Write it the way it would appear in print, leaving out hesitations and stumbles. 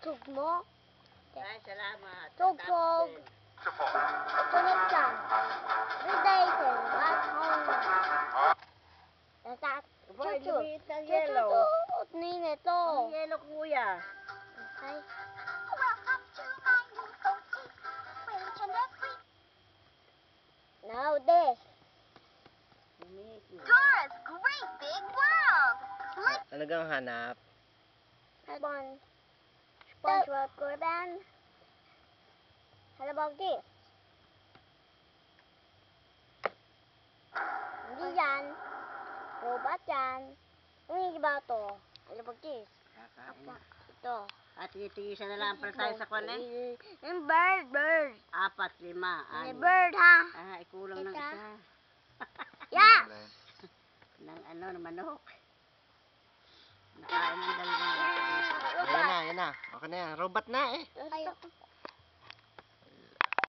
tug mo. Ay, salamat. Tugtog. Tunod ka. Redation. At home. Tatat. Boy, Chuchu. lumiit ng yellow. Chuchu. Nini to. Ang yellow, kuya. Okay. Now this. Lumiit yun. Dora's great big world. Ano gang hanap? SpongeBob Squarepants. How about this? Hindi yan. Robot yan. Hindi ba ito? Ano ba this? Kakain na. Ito. At itiisa na lang para tayo sa kwan eh. Yung bird. 4, 5, Yung 6. bird ha. Ah, ikulang ng Isa. isa. Yeah. Ng ng manok. Nakain ng dalawang. Ayan na, ayan na. Okay na yan. Robot na eh. Ayoko.